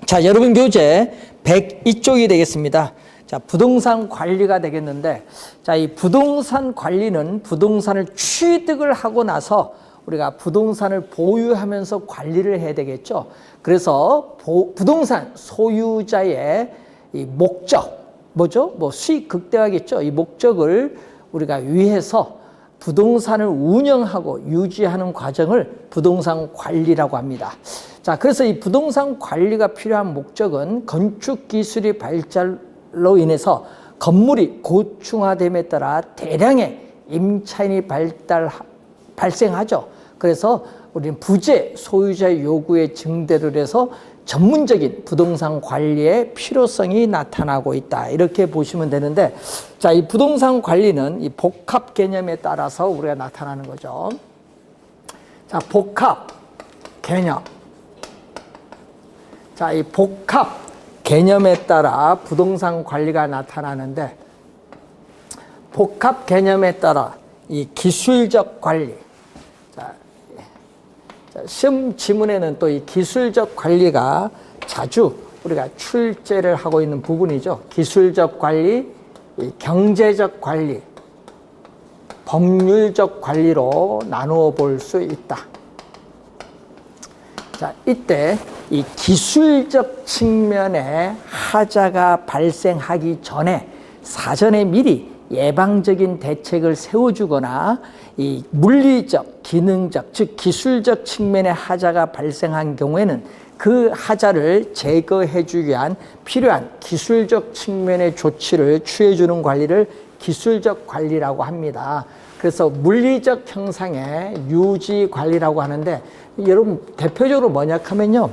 자, 여러분 교재 102쪽이 되겠습니다. 자, 부동산 관리가 되겠는데, 자, 이 부동산 관리는 부동산을 취득을 하고 나서 우리가 부동산을 보유하면서 관리를 해야 되겠죠. 그래서 부동산 소유자의 이 목적, 뭐죠? 뭐 수익 극대화겠죠. 이 목적을 우리가 위해서 부동산을 운영하고 유지하는 과정을 부동산 관리라고 합니다. 자, 그래서 이 부동산 관리가 필요한 목적은 건축 기술의 발달로 인해서 건물이 고층화됨에 따라 대량의 임차인이 발생하죠. 그래서 우리는 부재 소유자의 요구에 증대를 해서 전문적인 부동산 관리의 필요성이 나타나고 있다. 이렇게 보시면 되는데, 자, 이 부동산 관리는 이 복합 개념에 따라서 우리가 나타나는 거죠. 자, 복합 개념. 자, 이 복합 개념에 따라 부동산 관리가 나타나는데, 복합 개념에 따라 이 기술적 관리. 자, 시험 지문에는 또 이 기술적 관리가 자주 우리가 출제를 하고 있는 부분이죠. 기술적 관리, 이 경제적 관리, 법률적 관리로 나누어 볼 수 있다. 자, 이때 이 기술적 측면에 하자가 발생하기 전에 사전에 미리 예방적인 대책을 세워주거나 이 물리적, 기능적, 즉 기술적 측면의 하자가 발생한 경우에는 그 하자를 제거해주기 위한 필요한 기술적 측면의 조치를 취해주는 관리를 기술적 관리라고 합니다. 그래서 물리적 형상의 유지 관리라고 하는데, 여러분 대표적으로 뭐냐 하면요,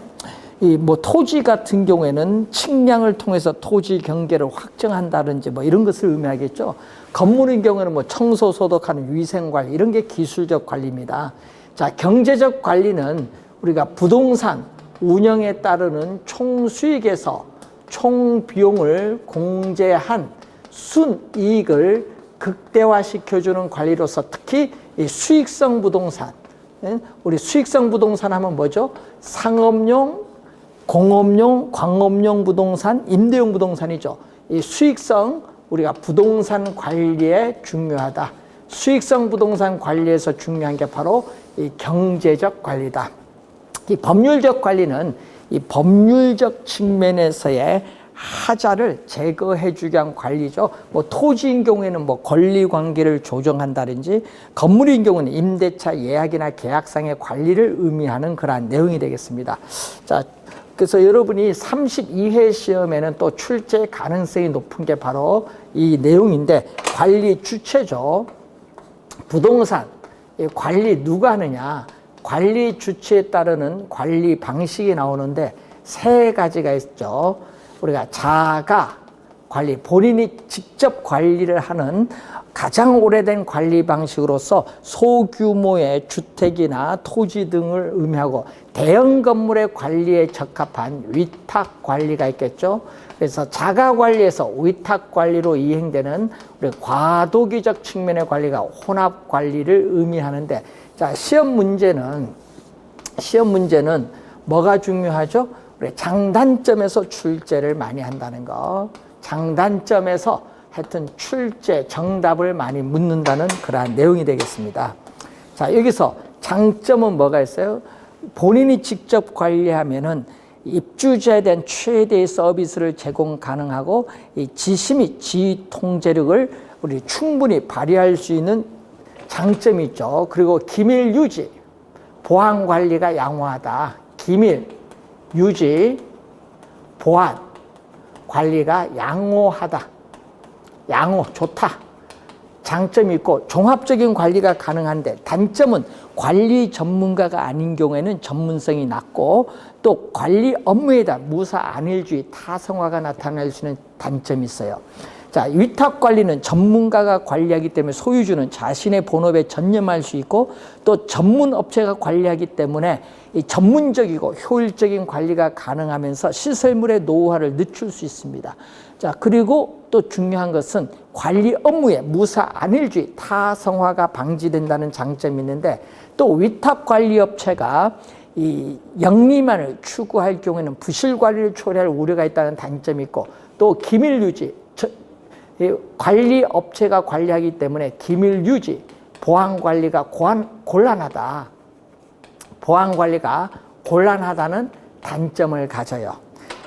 이 뭐 토지 같은 경우에는 측량을 통해서 토지 경계를 확정한다든지 뭐 이런 것을 의미하겠죠. 건물인 경우에는 뭐 청소 소독하는 위생 관리, 이런 게 기술적 관리입니다. 자, 경제적 관리는 우리가 부동산 운영에 따르는 총 수익에서 총 비용을 공제한 순이익을 극대화시켜주는 관리로서 특히 이 수익성 부동산, 우리 수익성 부동산 하면 뭐죠? 상업용, 공업용, 광업용 부동산, 임대용 부동산이죠. 이 수익성 우리가 부동산 관리에 중요하다. 수익성 부동산 관리에서 중요한 게 바로 이 경제적 관리다. 이 법률적 관리는 이 법률적 측면에서의 하자를 제거해주기 위한 관리죠. 뭐 토지인 경우에는 뭐 권리관계를 조정한다든지, 건물인 경우는 임대차 예약이나 계약상의 관리를 의미하는 그러한 내용이 되겠습니다. 자, 그래서 여러분이 32회 시험에는 또 출제 가능성이 높은 게 바로 이 내용인데, 관리 주체죠. 부동산 관리 누가 하느냐, 관리 주체에 따르는 관리 방식이 나오는데 세 가지가 있죠. 우리가 자가 관리, 본인이 직접 관리를 하는 가장 오래된 관리 방식으로서 소규모의 주택이나 토지 등을 의미하고, 대형 건물의 관리에 적합한 위탁 관리가 있겠죠. 그래서 자가 관리에서 위탁 관리로 이행되는 우리 과도기적 측면의 관리가 혼합 관리를 의미하는데, 자, 시험 문제는 뭐가 중요하죠? 우리 장단점에서 출제를 많이 한다는 거. 장단점에서 하여튼 출제, 정답을 많이 묻는다는 그러한 내용이 되겠습니다. 자, 여기서 장점은 뭐가 있어요? 본인이 직접 관리하면은 입주자에 대한 최대의 서비스를 제공 가능하고, 이 지시 및 지휘 통제력을 우리 충분히 발휘할 수 있는 장점이 있죠. 그리고 기밀 유지, 보안 관리가 양호하다. 기밀, 유지, 보안 관리가 양호하다. 양호, 좋다. 장점이 있고, 종합적인 관리가 가능한데, 단점은 관리 전문가가 아닌 경우에는 전문성이 낮고, 또 관리 업무에다 무사 안일주의, 타성화가 나타날 수 있는 단점이 있어요. 자, 위탁 관리는 전문가가 관리하기 때문에 소유주는 자신의 본업에 전념할 수 있고, 또 전문 업체가 관리하기 때문에 이 전문적이고 효율적인 관리가 가능하면서 시설물의 노후화를 늦출 수 있습니다. 자, 그리고 또 중요한 것은 관리 업무에 무사 안일주의, 타성화가 방지된다는 장점이 있는데, 또 위탁 관리 업체가 이 영리만을 추구할 경우에는 부실 관리를 초래할 우려가 있다는 단점이 있고, 또 기밀 유지, 관리 업체가 관리하기 때문에 기밀 유지, 보안 관리가 곤란하다. 보안 관리가 곤란하다는 단점을 가져요.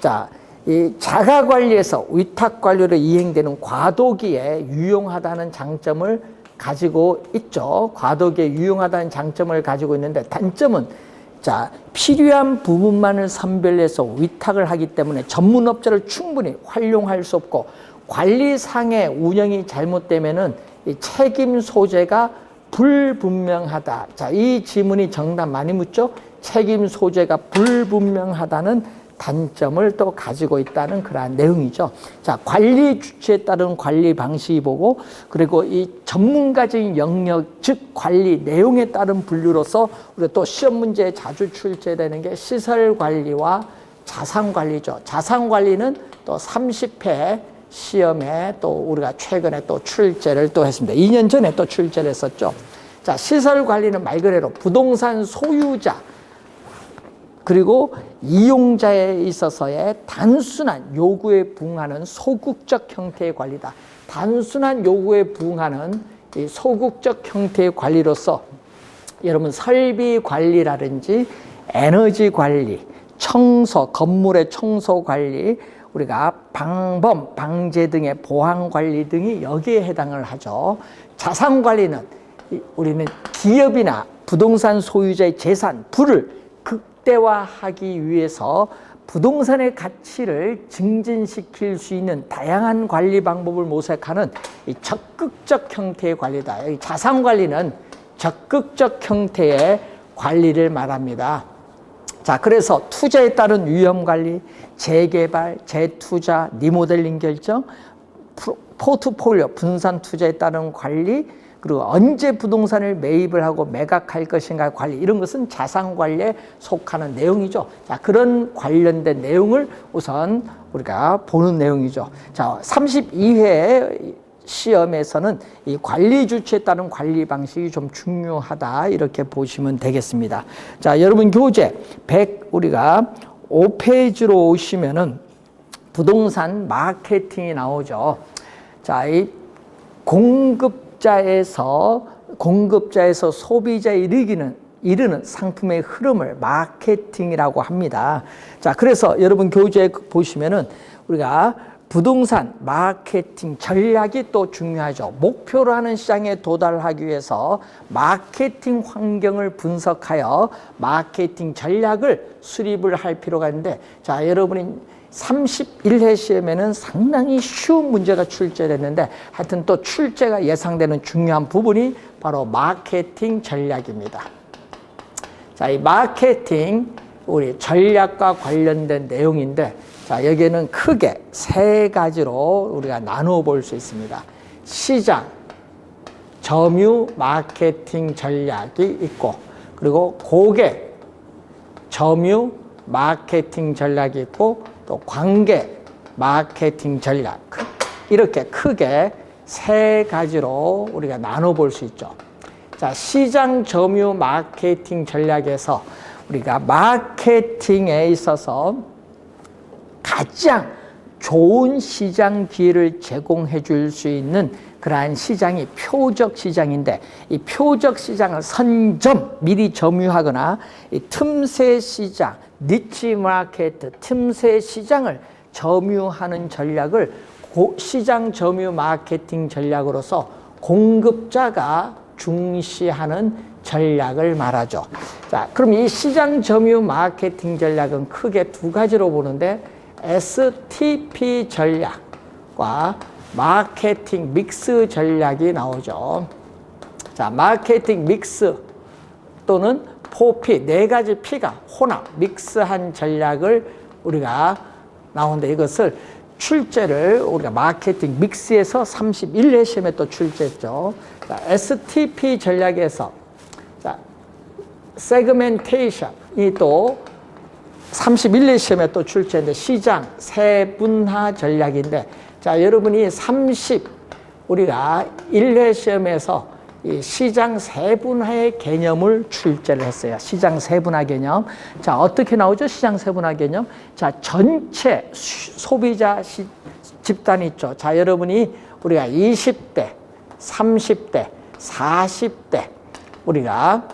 자, 이 자가 관리에서 위탁 관리로 이행되는 과도기에 유용하다는 장점을 가지고 있죠. 과도기에 유용하다는 장점을 가지고 있는데, 단점은 자, 필요한 부분만을 선별해서 위탁을 하기 때문에 전문업자를 충분히 활용할 수 없고, 관리상의 운영이 잘못되면은 이 책임 소재가 불분명하다. 자, 이 지문이 정답 많이 묻죠? 책임 소재가 불분명하다는 단점을 또 가지고 있다는 그러한 내용이죠. 자, 관리 주체에 따른 관리 방식이 보고, 그리고 이 전문가적인 영역, 즉 관리 내용에 따른 분류로서 우리가 또 시험 문제에 자주 출제되는 게 시설 관리와 자산 관리죠. 자산 관리는 또 30회 시험에 또 우리가 최근에 또 출제를 또 했습니다. 2년 전에 또 출제를 했었죠. 자, 시설 관리는 말 그대로 부동산 소유자 그리고 이용자에 있어서의 단순한 요구에 부응하는 소극적 형태의 관리다. 단순한 요구에 부응하는 이 소극적 형태의 관리로서 여러분 설비 관리라든지 에너지 관리, 청소, 건물의 청소 관리, 우리가 방범, 방제 등의 보안 관리 등이 여기에 해당을 하죠. 자산 관리는 우리는 기업이나 부동산 소유자의 재산, 부를 극대화하기 위해서 부동산의 가치를 증진시킬 수 있는 다양한 관리 방법을 모색하는 이 적극적 형태의 관리다. 여기 자산 관리는 적극적 형태의 관리를 말합니다. 자, 그래서 투자에 따른 위험 관리, 재개발, 재투자, 리모델링 결정, 포트폴리오, 분산 투자에 따른 관리, 그리고 언제 부동산을 매입을 하고 매각할 것인가 관리, 이런 것은 자산 관리에 속하는 내용이죠. 자, 그런 관련된 내용을 우선 우리가 보는 내용이죠. 자, 32회 시험에서는 이 관리 주체에 따른 관리 방식이 좀 중요하다, 이렇게 보시면 되겠습니다. 자, 여러분 교재 100 우리가 5페이지로 오시면은 부동산 마케팅이 나오죠. 자, 이 공급자에서 소비자에 이르는 상품의 흐름을 마케팅이라고 합니다. 자, 그래서 여러분 교재에 보시면은 우리가 부동산 마케팅 전략이 또 중요하죠. 목표로 하는 시장에 도달하기 위해서 마케팅 환경을 분석하여 마케팅 전략을 수립을 할 필요가 있는데, 자, 여러분이 31회 시험에는 상당히 쉬운 문제가 출제됐는데, 하여튼 또 출제가 예상되는 중요한 부분이 바로 마케팅 전략입니다. 자, 이 마케팅 우리 전략과 관련된 내용인데, 자, 여기에는 크게 세 가지로 우리가 나누어 볼 수 있습니다. 시장, 점유 마케팅 전략이 있고, 그리고 고객, 점유 마케팅 전략이 있고, 또 관계 마케팅 전략, 이렇게 크게 세 가지로 우리가 나눠 볼 수 있죠. 자, 시장 점유 마케팅 전략에서 우리가 마케팅에 있어서 가장 좋은 시장 기회를 제공해 줄 수 있는 그러한 시장이 표적 시장인데, 이 표적 시장을 선점, 미리 점유하거나 이 틈새 시장, 니치 마켓, 틈새 시장을 점유하는 전략을 시장 점유 마케팅 전략으로서 공급자가 중시하는 전략을 말하죠. 자, 그럼 이 시장 점유 마케팅 전략은 크게 두 가지로 보는데, STP 전략과 마케팅 믹스 전략이 나오죠. 자, 마케팅 믹스 또는 4P, 네 가지 P가 혼합, 믹스한 전략을 우리가 나오는데, 이것을 출제를 우리가 마케팅 믹스에서 31회 시험에 또 출제했죠. 자, STP 전략에서 자, 세그멘테이션이 또 31회 시험에 또 출제했는데, 시장 세분화 전략인데, 자, 여러분이 우리가 1회 시험에서 이 시장 세분화의 개념을 출제를 했어요. 시장 세분화 개념. 자, 어떻게 나오죠? 시장 세분화 개념. 자, 전체 소비자 집단 있죠. 자, 여러분이 우리가 20대, 30대, 40대, 우리가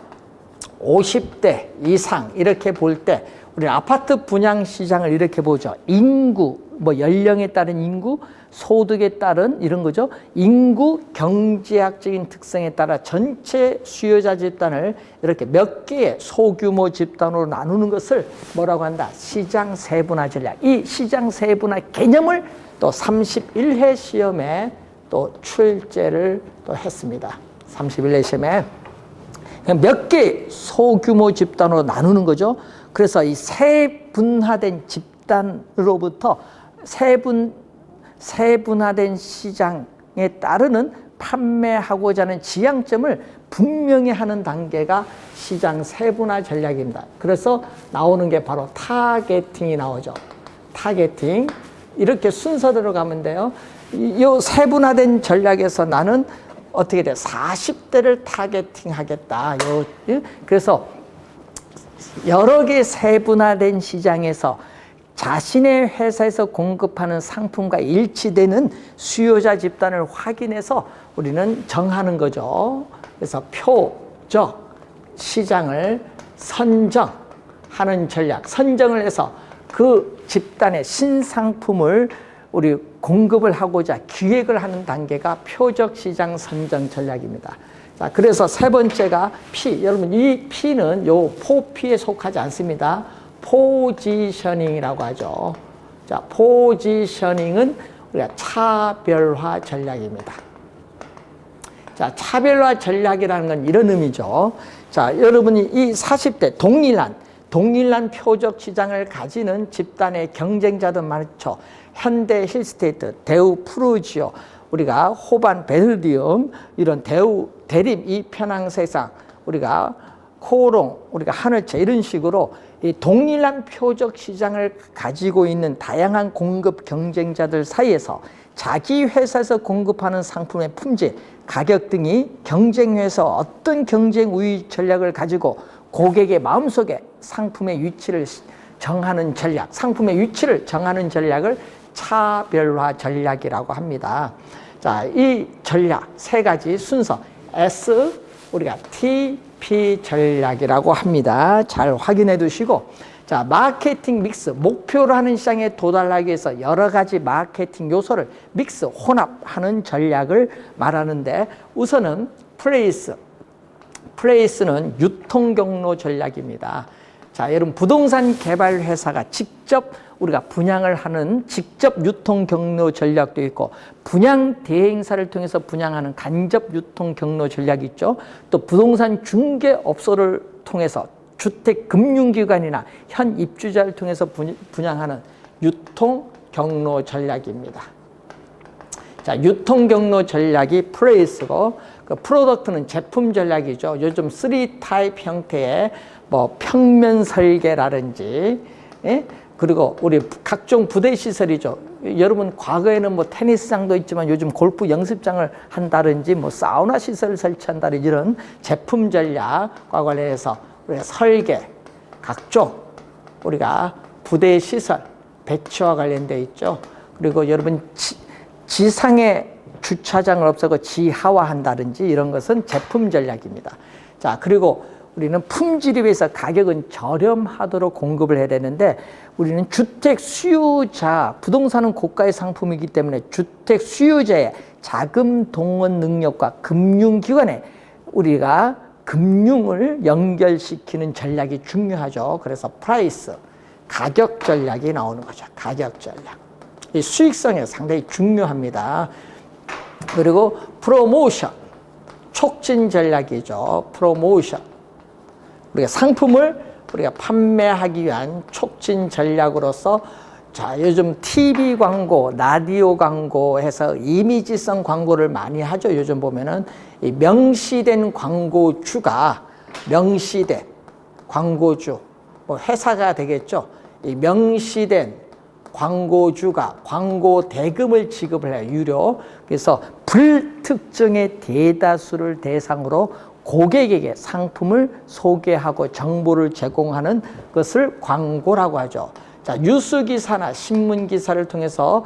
50대 이상 이렇게 볼 때 우리 아파트 분양 시장을 이렇게 보죠. 인구, 뭐 연령에 따른 인구, 소득에 따른 이런 거죠. 인구 경제학적인 특성에 따라 전체 수요자 집단을 이렇게 몇 개의 소규모 집단으로 나누는 것을 뭐라고 한다? 시장 세분화 전략. 이 시장 세분화 개념을 또 31회 시험에 또 출제를 또 했습니다. 31회 시험에 몇 개 소규모 집단으로 나누는 거죠. 그래서 이 세분화된 집단으로부터 세분화된 시장에 따르는 판매하고자 하는 지향점을 분명히 하는 단계가 시장 세분화 전략입니다. 그래서 나오는 게 바로 타겟팅이 나오죠. 타겟팅. 이렇게 순서대로 가면 돼요. 이 세분화된 전략에서 나는 어떻게 돼? 40대를 타겟팅 하겠다. 그래서 여러 개 세분화된 시장에서 자신의 회사에서 공급하는 상품과 일치되는 수요자 집단을 확인해서 우리는 정하는 거죠. 그래서 표적 시장을 선정하는 전략, 선정을 해서 그 집단의 신상품을 우리 공급을 하고자 기획을 하는 단계가 표적 시장 선정 전략입니다. 자, 그래서 세 번째가 P. 여러분, 이 P는 요 포피에 속하지 않습니다. 포지셔닝이라고 하죠. 자, 포지셔닝은 우리가 차별화 전략입니다. 자, 차별화 전략이라는 건 이런 의미죠. 자, 여러분이 이 40대 동일한 표적 시장을 가지는 집단의 경쟁자들 많죠. 현대 힐스테이트, 대우 프루지오, 우리가 호반 베르디움, 이런 대우 대림 이편항세상, 우리가 코오롱, 우리가 하늘차 이런 식으로 이 동일한 표적 시장을 가지고 있는 다양한 공급 경쟁자들 사이에서 자기 회사에서 공급하는 상품의 품질, 가격 등이 경쟁에서 어떤 경쟁 우위 전략을 가지고 고객의 마음속에 상품의 위치를 정하는 전략, 상품의 위치를 정하는 전략을 차별화 전략이라고 합니다. 자, 이 전략 세 가지 순서 S, 우리가 TP 전략이라고 합니다. 잘 확인해 두시고, 자, 마케팅 믹스, 목표로 하는 시장에 도달하기 위해서 여러 가지 마케팅 요소를 믹스, 혼합하는 전략을 말하는데, 우선은 플레이스는 유통 경로 전략입니다. 자, 여러분, 부동산 개발 회사가 직접 우리가 분양을 하는 직접 유통 경로 전략도 있고, 분양 대행사를 통해서 분양하는 간접 유통 경로 전략이 있죠. 또 부동산 중개업소를 통해서 주택 금융기관이나 현 입주자를 통해서 분양하는 유통 경로 전략입니다. 자, 유통 경로 전략이 플레이스고, 그 프로덕트는 제품 전략이죠. 요즘 3타입 형태의 뭐 평면 설계라든지, 예? 그리고 우리 각종 부대 시설이죠. 여러분, 과거에는 뭐 테니스장도 있지만 요즘 골프 연습장을 한다든지 뭐 사우나 시설을 설치한다든지 이런 제품 전략과 관련해서 우리가 설계, 각종 우리가 부대 시설 배치와 관련되어 있죠. 그리고 여러분 지상에 주차장을 없애고 지하화한다든지 이런 것은 제품 전략입니다. 자, 그리고 우리는 품질에 비해서 가격은 저렴하도록 공급을 해야 되는데, 우리는 주택 수요자, 부동산은 고가의 상품이기 때문에 주택 수요자의 자금 동원 능력과 금융기관에 우리가 금융을 연결시키는 전략이 중요하죠. 그래서 프라이스, 가격 전략이 나오는 거죠. 가격 전략. 이 수익성이 상당히 중요합니다. 그리고 프로모션, 촉진 전략이죠. 프로모션. 우리가 상품을 우리가 판매하기 위한 촉진 전략으로서, 자, 요즘 TV 광고, 라디오 광고 해서 이미지성 광고를 많이 하죠. 요즘 보면은 이 명시된 광고주가, 명시된 광고주, 뭐 회사가 되겠죠. 이 명시된 광고주가 광고 대금을 지급을 해요. 유료. 그래서 불특정의 대다수를 대상으로 고객에게 상품을 소개하고 정보를 제공하는 것을 광고라고 하죠. 자, 뉴스기사나 신문기사를 통해서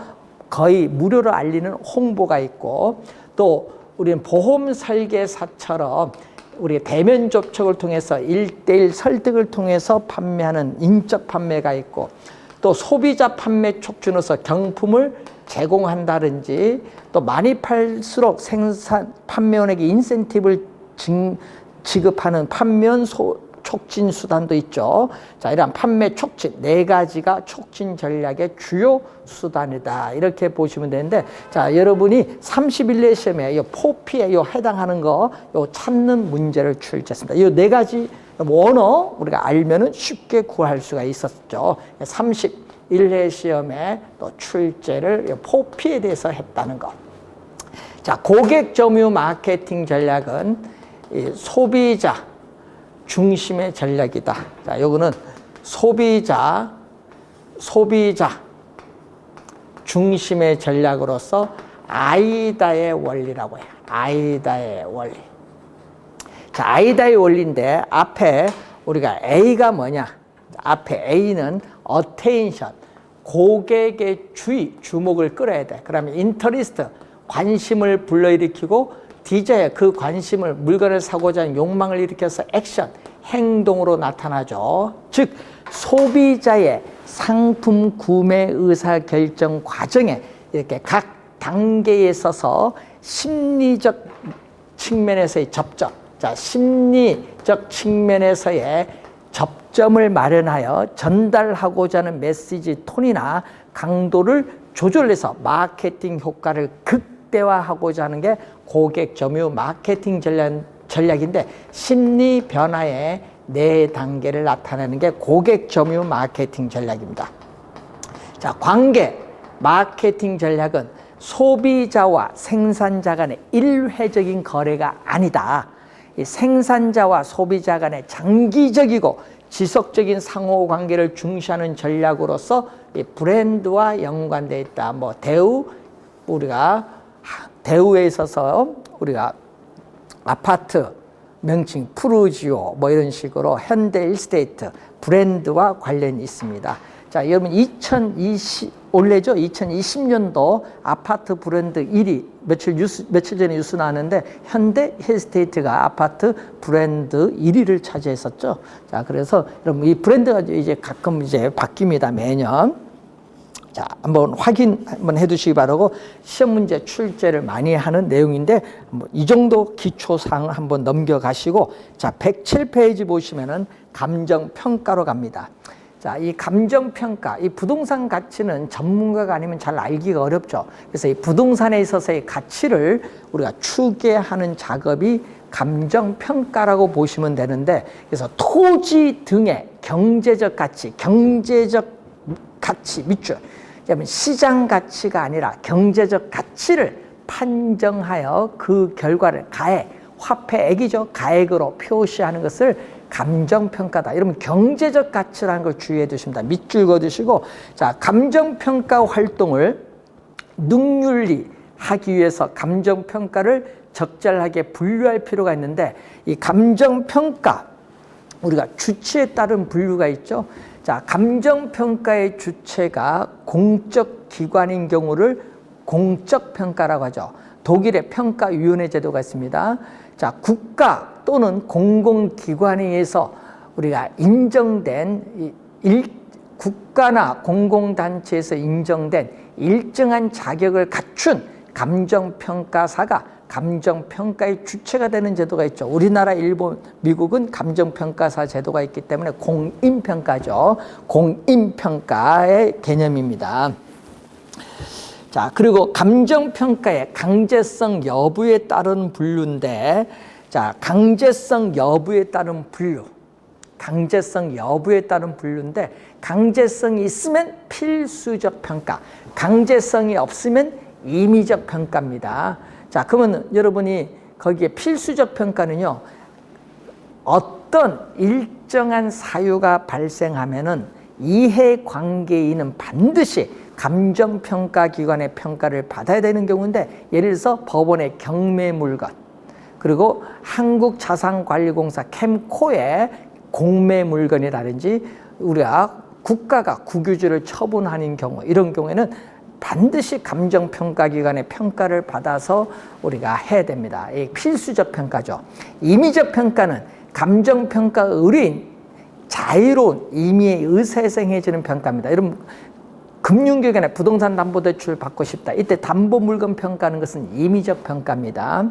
거의 무료로 알리는 홍보가 있고, 또 우리는 보험 설계사처럼 우리 대면 접촉을 통해서 1:1 설득을 통해서 판매하는 인적 판매가 있고, 또 소비자 판매 촉진으로서 경품을 제공한다든지, 또 많이 팔수록 판매원에게 인센티브를 지급하는 판매원 촉진 수단도 있죠. 자, 이러한 판매 촉진 4가지가 촉진 전략의 주요 수단이다, 이렇게 보시면 되는데, 자, 여러분이 31회 시험에 이 포피에 해당하는 거 찾는 문제를 출제했습니다. 이 4가지 원어 우리가 알면은 쉽게 구할 수가 있었죠. 31회 시험에 또 출제를 포피에 대해서 했다는 것. 자, 고객 점유 마케팅 전략은 이 소비자 중심의 전략이다. 자, 요거는 소비자 중심의 전략으로서 아이다의 원리라고 해요. 아이다의 원리. 자, 아이다의 원리인데 앞에 우리가 A가 뭐냐? 앞에 A는 attention, 고객의 주목을 끌어야 돼. 그러면 interest, 관심을 불러일으키고, desire, 그 관심을, 물건을 사고자 하는 욕망을 일으켜서 action, 행동으로 나타나죠. 즉 소비자의 상품 구매 의사 결정 과정에 이렇게 각 단계에 있어서 심리적 측면에서의 접점, 자, 심리적 측면에서의 접점을 마련하여 전달하고자 하는 메시지 톤이나 강도를 조절해서 마케팅 효과를 극대화하고자 하는 게 고객 점유 마케팅 전략인데, 심리 변화의 4단계를 나타내는 게 고객 점유 마케팅 전략입니다. 자, 관계 마케팅 전략은 소비자와 생산자 간의 일회적인 거래가 아니다. 이 생산자와 소비자 간의 장기적이고 지속적인 상호관계를 중시하는 전략으로서 이 브랜드와 연관되어 있다. 뭐 대우에 있어서 우리가 아파트 명칭 푸르지오 뭐 이런 식으로 현대 일스테이트 브랜드와 관련이 있습니다. 자, 여러분 올해죠? 2020년도 아파트 브랜드 1위 며칠 전에 뉴스 나왔는데, 현대 힐스테이트가 아파트 브랜드 1위를 차지했었죠. 자, 그래서 여러분 이 브랜드가 이제 가끔 이제 바뀝니다, 매년. 자, 한번 확인 한번 해두시기 바라고, 시험 문제 출제를 많이 하는 내용인데 이 정도 기초사항을 한번 넘겨가시고, 자, 107페이지 보시면은 감정평가로 갑니다. 자, 이 감정평가, 이 부동산 가치는 전문가가 아니면 잘 알기가 어렵죠. 그래서 이 부동산에 있어서의 가치를 우리가 추계하는 작업이 감정평가라고 보시면 되는데, 그래서 토지 등의 경제적 가치 밑줄, 시장 가치가 아니라 경제적 가치를 판정하여 그 결과를 화폐액이죠. 가액으로 표시하는 것을 감정평가다. 여러분 경제적 가치라는 걸 주의해 두십니다. 밑줄 그어두시고, 자, 감정평가 활동을 능률리 하기 위해서 감정평가를 적절하게 분류할 필요가 있는데, 이 감정평가 우리가 주체에 따른 분류가 있죠. 자, 감정평가의 주체가 공적 기관인 경우를 공적평가라고 하죠. 독일의 평가위원회 제도가 있습니다. 자, 국가 또는 공공기관에 의해서 우리가 인정된 국가나 공공단체에서 인정된 일정한 자격을 갖춘 감정평가사가 감정평가의 주체가 되는 제도가 있죠. 우리나라, 일본, 미국은 감정평가사 제도가 있기 때문에 공인평가죠. 공인평가의 개념입니다. 자, 그리고 감정평가의 강제성 여부에 따른 분류인데, 자, 강제성 여부에 따른 분류인데, 강제성이 있으면 필수적 평가, 강제성이 없으면 임의적 평가입니다. 자, 그러면 여러분이 거기에 필수적 평가는요, 어떤 일정한 사유가 발생하면은 이해관계인은 반드시 감정평가기관의 평가를 받아야 되는 경우인데, 예를 들어서 법원의 경매물건, 그리고 한국자산관리공사 캠코의 공매물건이라든지 우리가 국가가 국유지를 처분하는 경우, 이런 경우에는 반드시 감정평가기관의 평가를 받아서 우리가 해야 됩니다. 이 필수적 평가죠. 임의적 평가는 감정평가 의뢰인 자유로운 임의의 의사에 생해지는 평가입니다. 여러분, 금융기관에 부동산 담보대출 받고 싶다, 이때 담보물건 평가하는 것은 임의적 평가입니다.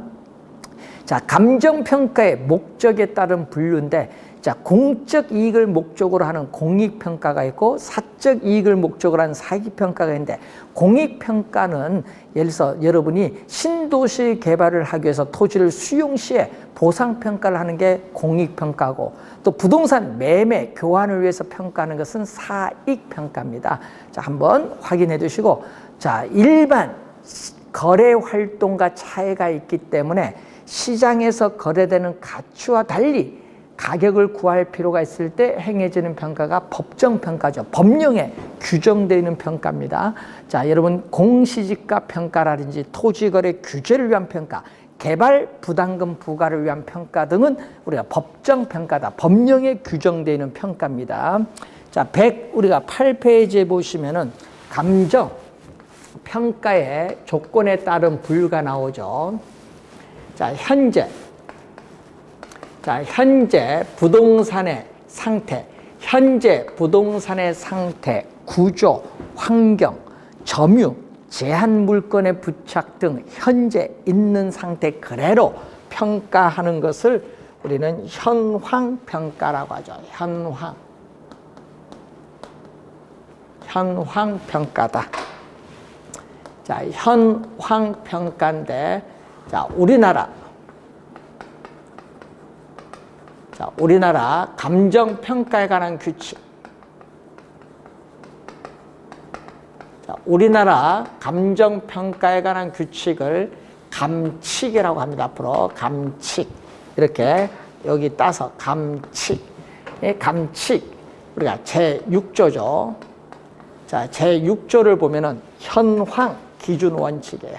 자, 감정평가의 목적에 따른 분류인데, 자, 공적 이익을 목적으로 하는 공익평가가 있고 사적 이익을 목적으로 하는 사익평가가 있는데, 공익평가는 예를 들어서 여러분이 신도시 개발을 하기 위해서 토지를 수용 시에 보상평가를 하는 게 공익평가고, 또 부동산 매매 교환을 위해서 평가하는 것은 사익평가입니다. 자, 한번 확인해 두시고, 자, 일반 거래 활동과 차이가 있기 때문에 시장에서 거래되는 가치와 달리 가격을 구할 필요가 있을 때 행해지는 평가가 법정평가죠. 법령에 규정되어 있는 평가입니다. 자, 여러분, 공시지가 평가라든지 토지거래 규제를 위한 평가, 개발 부담금 부과를 위한 평가 등은 우리가 법정평가다, 법령에 규정되어 있는 평가입니다. 자, 우리가 8페이지에 보시면은 감정평가의 조건에 따른 분류가 나오죠. 자, 현재 부동산의 상태, 구조, 환경, 점유, 제한 물건의 부착 등 현재 있는 상태 그대로 평가하는 것을 우리는 현황평가라고 하죠. 현황평가다. 자, 현황평가인데, 자, 우리나라 감정평가에 관한 규칙. 자, 우리나라 감정평가에 관한 규칙을 감칙이라고 합니다. 앞으로 감칙. 이렇게 여기 따서 감칙. 감칙. 우리가 제6조죠. 자, 제6조를 보면은 현황 기준 원칙이에요.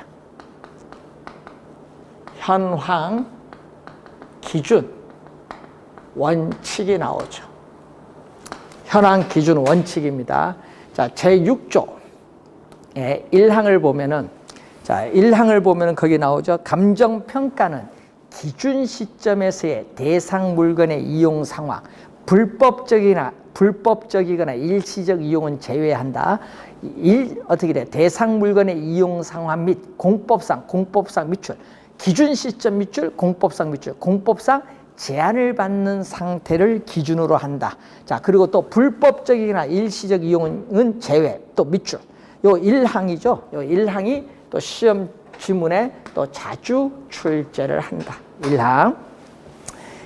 현황 기준 원칙이 나오죠. 현황 기준 원칙입니다. 자, 제6조 1항을 보면은, 자, 1항을 보면은 거기 나오죠. 감정평가는 기준 시점에서의 대상 물건의 이용 상황, 불법적이거나 일시적 이용은 제외한다. 어떻게 돼? 대상 물건의 이용 상황 및 공법상 미출, 기준 시점 미출, 공법상 미출, 공법상 제한을 받는 상태를 기준으로 한다. 자, 그리고 또 불법적이거나 일시적 이용은 제외, 또 미출. 요 1항이죠. 요 1항이 또 시험 지문에 또 자주 출제를 한다. 1항.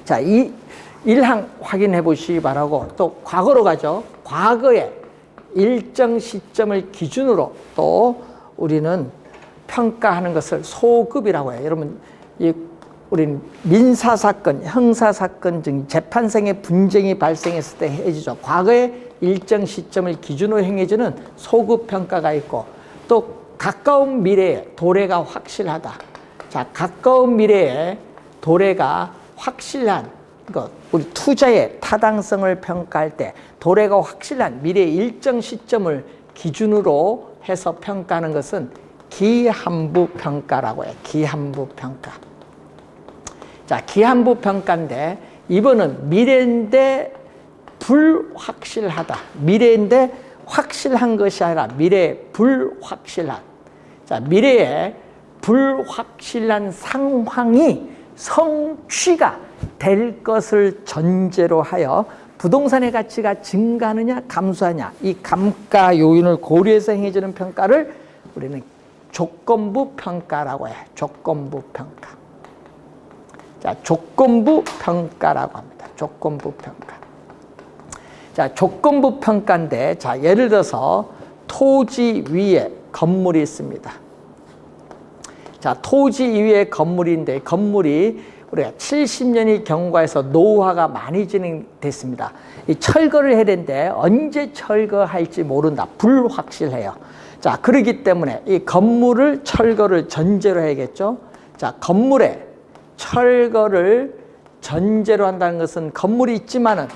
자, 이 1항 확인해 보시기 바라고, 또 과거로 가죠. 과거에 일정 시점을 기준으로 또 우리는 평가하는 것을 소급이라고 해요. 여러분, 우리는 민사사건, 형사사건 등 재판생의 분쟁이 발생했을 때 해주죠. 과거의 일정 시점을 기준으로 행해주는 소급평가가 있고, 또 가까운 미래에 도래가 확실하다. 자, 가까운 미래에 도래가 확실한 것, 우리 투자의 타당성을 평가할 때 도래가 확실한 미래의 일정 시점을 기준으로 해서 평가하는 것은 기한부평가라고 해요. 기한부평가. 자, 기한부평가인데 이번은 미래인데 불확실하다. 미래인데 확실한 것이 아니라 미래에 불확실한. 자, 미래에 불확실한 상황이 성취가 될 것을 전제로 하여 부동산의 가치가 증가하느냐 감소하냐, 이 감가 요인을 고려해서 행해지는 평가를 우리는 조건부 평가라고 해요. 조건부 평가. 자, 조건부 평가라고 합니다. 조건부 평가. 자, 조건부 평가인데, 자, 예를 들어서 토지 위에 건물이 있습니다. 자, 토지 위에 건물인데 건물이 우리가 70년이 경과해서 노후화가 많이 진행됐습니다. 이 철거를 해야 되는데 언제 철거할지 모른다. 불확실해요. 자, 그렇기 때문에 이 건물을 철거를 전제로 해야겠죠. 자, 건물에 철거를 전제로 한다는 것은 건물이 있지만은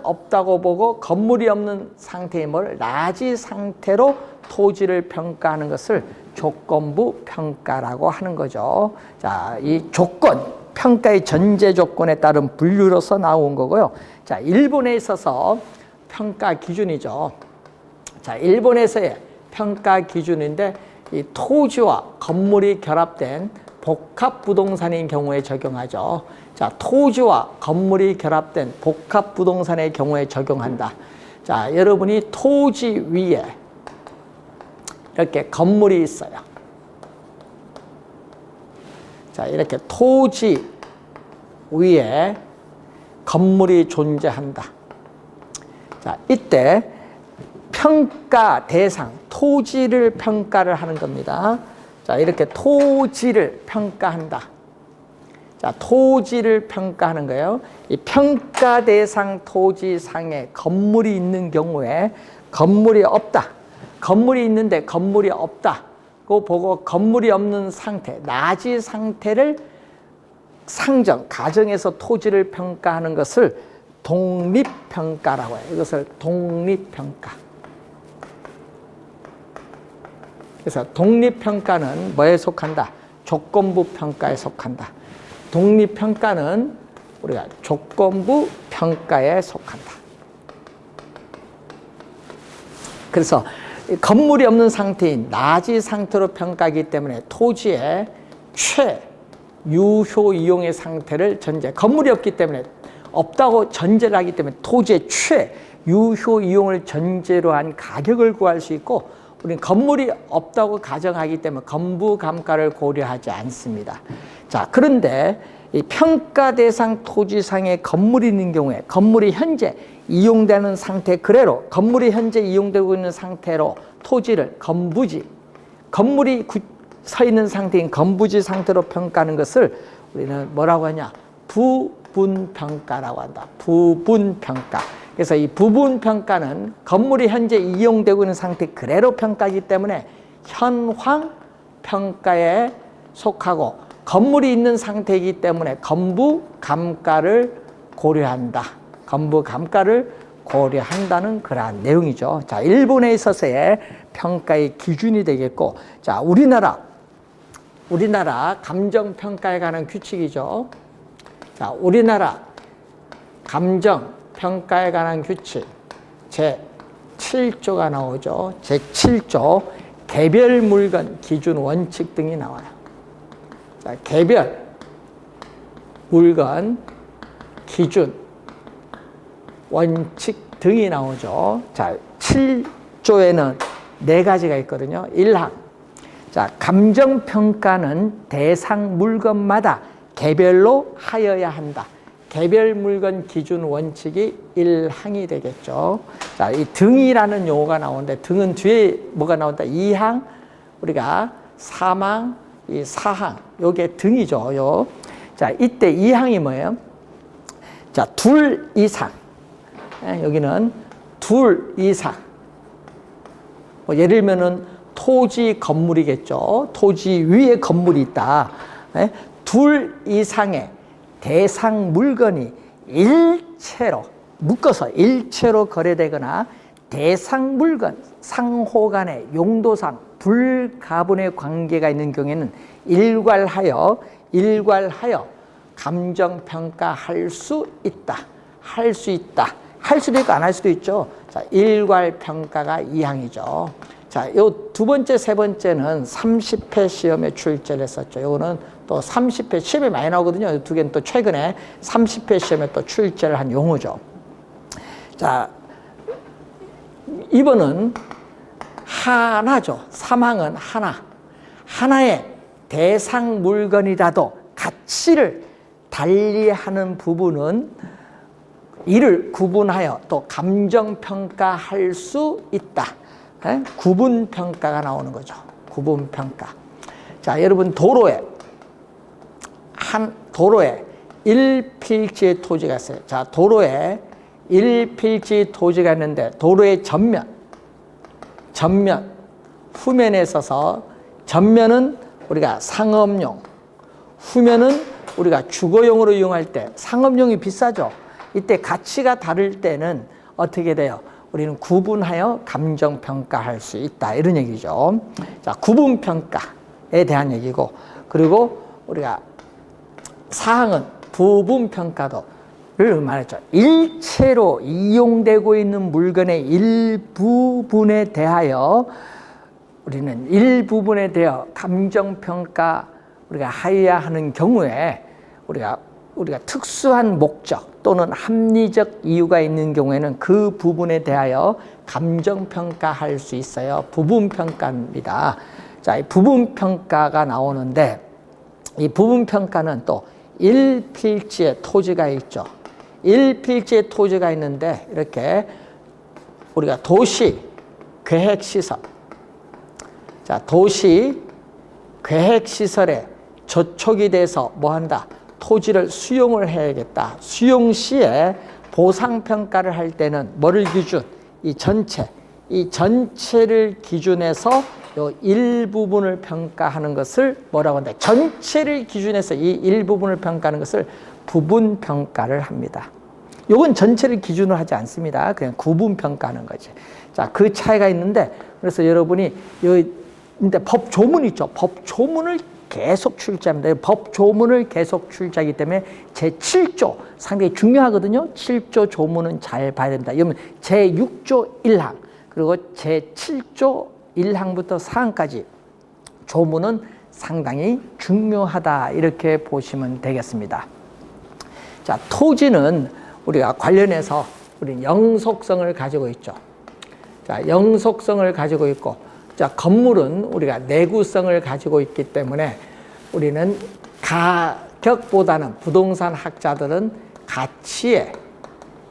없다고 보고 건물이 없는 상태의 뭘 나지 상태로 토지를 평가하는 것을 조건부 평가라고 하는 거죠. 자, 이 조건, 평가의 전제 조건에 따른 분류로서 나온 거고요. 자, 일본에 있어서 평가 기준이죠. 자, 일본에서의 평가 기준인데 이 토지와 건물이 결합된 복합 부동산인 경우에 적용하죠. 자, 토지와 건물이 결합된 복합 부동산의 경우에 적용한다. 자, 여러분이 토지 위에 이렇게 건물이 있어요. 자, 이렇게 토지 위에 건물이 존재한다. 자, 이때 평가 대상, 토지를 평가를 하는 겁니다. 자, 이렇게 토지를 평가한다. 자, 토지를 평가하는 거예요. 이 평가 대상 토지상에 건물이 있는 경우에 건물이 없다. 건물이 있는데 건물이 없다고 보고 건물이 없는 상태, 나지 상태를 가정해서 토지를 평가하는 것을 독립평가라고 해요. 이것을 독립평가. 그래서 독립평가는 뭐에 속한다? 조건부 평가에 속한다. 독립평가는 우리가 조건부 평가에 속한다. 그래서 건물이 없는 상태인 나지 상태로 평가하기 때문에 토지의 최유효 이용의 상태를 전제, 건물이 없기 때문에 없다고 전제를 하기 때문에 토지의 최유효 이용을 전제로 한 가격을 구할 수 있고 우리는 건물이 없다고 가정하기 때문에 건부감가를 고려하지 않습니다. 자, 그런데 이 평가 대상 토지상에 건물이 있는 경우에 건물이 현재 이용되는 상태 그대로 건물이 현재 이용되고 있는 상태로 토지를 건물이 서 있는 상태인 건부지 상태로 평가하는 것을 우리는 뭐라고 하냐? 부분평가라고 한다. 부분평가. 그래서 이 부분평가는 건물이 현재 이용되고 있는 상태 그대로 평가하기 때문에 현황 평가에 속하고 건물이 있는 상태이기 때문에 건부감가를 고려한다. 건부감가를 고려한다는 그러한 내용이죠. 자, 일본에 있어서의 평가의 기준이 되겠고, 자, 우리나라 감정평가에 관한 규칙이죠. 자, 우리나라 감정평가에 관한 규칙 제7조가 나오죠. 제7조 개별 물건 기준 원칙 등이 나와요. 자, 개별 물건 기준 원칙 등이 나오죠. 자, 7조에는 4가지가 있거든요. 1항. 자, 감정평가는 대상 물건마다 개별로 하여야 한다. 개별 물건 기준 원칙이 1항이 되겠죠. 자, 이 등이라는 용어가 나오는데 등은 뒤에 뭐가 나온다? 2항, 우리가 3항, 이 4항. 요게 등이죠. 자, 이때 2항이 뭐예요? 자, 2 이상. 여기는 2 이상. 뭐 예를 들면은 토지 건물이겠죠. 토지 위에 건물이 있다. 2 이상의 대상 물건이 일체로 묶어서 일체로 거래되거나 대상 물건 상호 간의 용도상 불가분의 관계가 있는 경우에는 일괄하여 감정평가할 수 있다. 할 수 있다. 할 수도 있고 안 할 수도 있죠. 자, 일괄평가가 2항이죠. 자, 요 두 번째, 세 번째는 30회 시험에 출제를 했었죠. 요거는 또 30회 시험이 많이 나오거든요. 이 두 개는 또 최근에 30회 시험에 또 출제를 한 용어죠. 자, 2번은 하나죠. 3항은 하나의 대상 물건이라도 가치를 달리하는 부분은 이를 구분하여 또 감정평가할 수 있다. 구분평가가 나오는 거죠. 구분평가. 자, 여러분 도로에 한 도로에 1필지의 토지가 있어요. 자, 도로에 1필지 토지가 있는데 도로의 전면, 후면에 있어서 전면은 우리가 상업용, 후면은 우리가 주거용으로 이용할 때 상업용이 비싸죠. 이때 가치가 다를 때는 어떻게 돼요? 우리는 구분하여 감정평가할 수 있다. 이런 얘기죠. 자, 구분평가에 대한 얘기고, 그리고 우리가 사항은 부분평가도를 말했죠. 일체로 이용되고 있는 물건의 일부분에 대하여 우리는 일부분에 대해 감정평가 우리가 하여야 하는 경우에 우리가 특수한 목적 또는 합리적 이유가 있는 경우에는 그 부분에 대하여 감정평가할 수 있어요. 부분평가입니다. 자, 이 부분평가가 나오는데 이 부분평가는 또 1필지의 토지가 있죠. 1필지의 토지가 있는데 이렇게 우리가 도시 계획시설, 자, 도시 계획시설에 저촉이 돼서 뭐 한다? 토지를 수용을 해야겠다. 수용 시에 보상평가를 할 때는 뭐를 기준? 이 전체를 기준해서 요 일부분을 평가하는 것을 뭐라고 한다? 전체를 기준해서 이 일부분을 평가하는 것을 부분평가를 합니다. 요건 전체를 기준으로 하지 않습니다. 그냥 구분평가하는 거지. 자, 그 차이가 있는데, 그래서 여러분이 근데 법조문 있죠. 법조문을 계속 출제합니다. 법조문을 계속 출제하기 때문에 제7조 상당히 중요하거든요. 7조 조문은 잘 봐야 됩니다. 이러면 제6조 1항 그리고 제7조 1항부터 4항까지 조문은 상당히 중요하다. 이렇게 보시면 되겠습니다. 자, 토지는 우리가 관련해서 우리는 영속성을 가지고 있죠. 자, 영속성을 가지고 있고, 자, 건물은 우리가 내구성을 가지고 있기 때문에 우리는 가격보다는 부동산 학자들은 가치의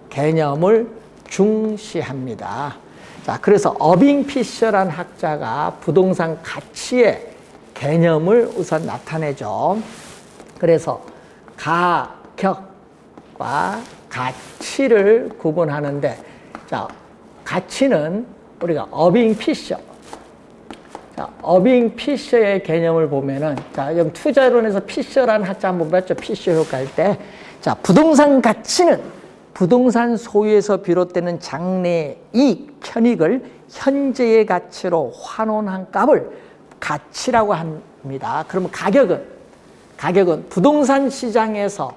개념을 중시합니다. 자, 그래서 어빙 피셔라는 학자가 부동산 가치의 개념을 우선 나타내죠. 그래서 가격과 가치를 구분하는데, 자, 가치는 우리가 어빙 피셔, 자, 어빙 피셔의 개념을 보면은, 자, 여러분 투자론에서 피셔라는 학자 한번 봤죠? 피셔 효과일 때. 자, 부동산 가치는 부동산 소유에서 비롯되는 장래이익, 편익을 현재의 가치로 환원한 값을 가치라고 합니다. 그러면 가격은 부동산 시장에서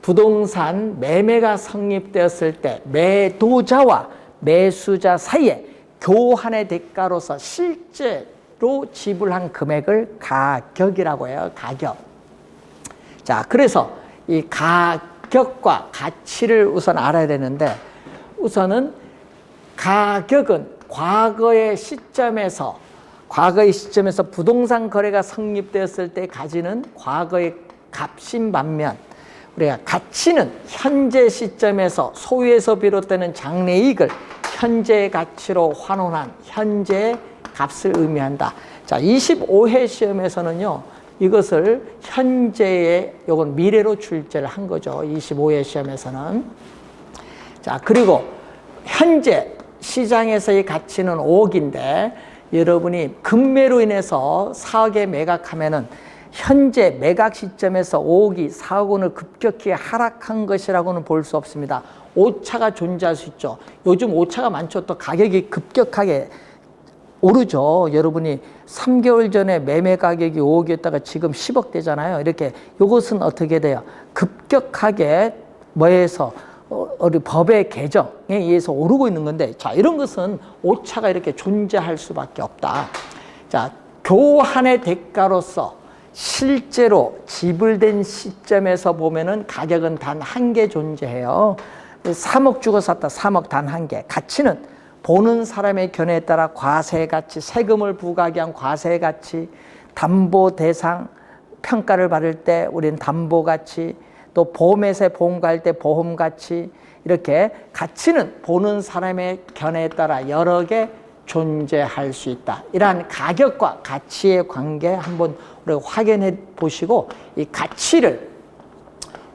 부동산 매매가 성립되었을 때 매도자와 매수자 사이에 교환의 대가로서 실제로 지불한 금액을 가격이라고 해요. 가격. 자, 그래서 이 가격과 가치를 우선 알아야 되는데, 우선은 가격은 과거의 시점에서 부동산 거래가 성립되었을 때 가지는 과거의 값인 반면, 우리가 가치는 현재 시점에서 소유에서 비롯되는 장래이익을 현재의 가치로 환원한 현재의 값을 의미한다. 자, 25회 시험에서는요, 이것을 현재의, 요건 미래로 출제를 한 거죠. 25회 시험에서는. 자, 그리고 현재 시장에서의 가치는 5억인데, 여러분이 급매로 인해서 4억에 매각하면은 현재 매각 시점에서 5억이 4억 원을 급격히 하락한 것이라고는 볼 수 없습니다. 오차가 존재할 수 있죠. 요즘 오차가 많죠. 또 가격이 급격하게 오르죠. 여러분이 3개월 전에 매매 가격이 5억이었다가 지금 10억 되잖아요. 이렇게 이것은 어떻게 돼요? 급격하게 뭐해서 우리 법의 개정에 의해서 오르고 있는 건데, 자, 이런 것은 오차가 이렇게 존재할 수밖에 없다. 자, 교환의 대가로서 실제로 지불된 시점에서 보면은 가격은 단 한 개 존재해요. 3억 주고 샀다. 3억 단 한 개. 가치는 보는 사람의 견해에 따라 과세 가치, 세금을 부과하기 위한 과세 가치, 담보 대상 평가를 받을 때 우리는 담보 가치, 또 보험회사에 보험가할 때 보험 가치, 이렇게 가치는 보는 사람의 견해에 따라 여러 개 존재할 수 있다. 이러한 가격과 가치의 관계 한번 우리가 확인해 보시고, 이 가치를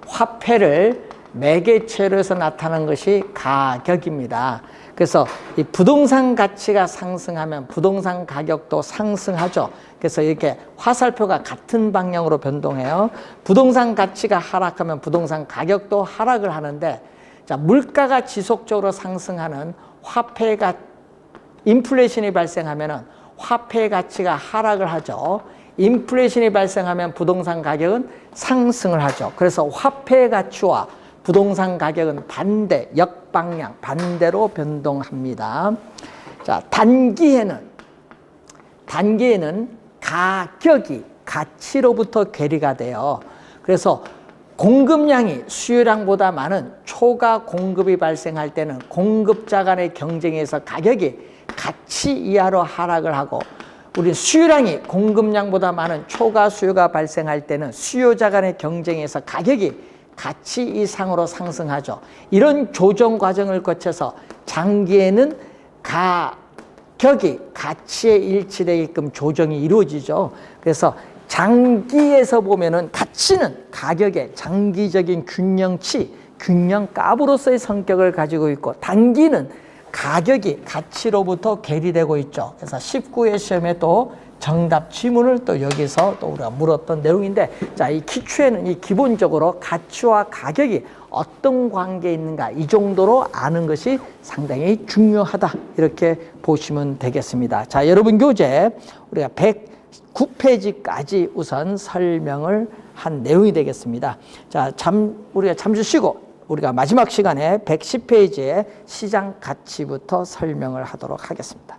화폐를 매개체로 해서 나타나는 것이 가격입니다. 그래서 이 부동산 가치가 상승하면 부동산 가격도 상승하죠. 그래서 이렇게 화살표가 같은 방향으로 변동해요. 부동산 가치가 하락하면 부동산 가격도 하락을 하는데, 자, 물가가 지속적으로 상승하는 화폐가 인플레이션이 발생하면은 화폐 가치가 하락을 하죠. 인플레이션이 발생하면 부동산 가격은 상승을 하죠. 그래서 화폐 가치와 부동산 가격은 반대, 역방향, 반대로 변동합니다. 자, 단기에는 가격이 가치로부터 괴리가 돼요. 그래서 공급량이 수요량보다 많은 초과 공급이 발생할 때는 공급자 간의 경쟁에서 가격이 가치 이하로 하락을 하고, 우리 수요량이 공급량보다 많은 초과 수요가 발생할 때는 수요자 간의 경쟁에서 가격이 가치 이상으로 상승하죠. 이런 조정 과정을 거쳐서 장기에는 가격이 가치에 일치되게끔 조정이 이루어지죠. 그래서 장기에서 보면은 가치는 가격의 장기적인 균형치, 균형값으로서의 성격을 가지고 있고, 단기는 가격이 가치로부터 괴리되고 있죠. 그래서 19회 시험에 또 정답 지문을 또 여기서 또 우리가 물었던 내용인데, 자, 이 기초에는 이 기본적으로 가치와 가격이 어떤 관계에 있는가, 이 정도로 아는 것이 상당히 중요하다, 이렇게 보시면 되겠습니다. 자, 여러분 교재 우리가 109페이지까지 우선 설명을 한 내용이 되겠습니다. 자, 우리가 잠시 쉬고 우리가 마지막 시간에 110페이지에 시장 가치부터 설명을 하도록 하겠습니다.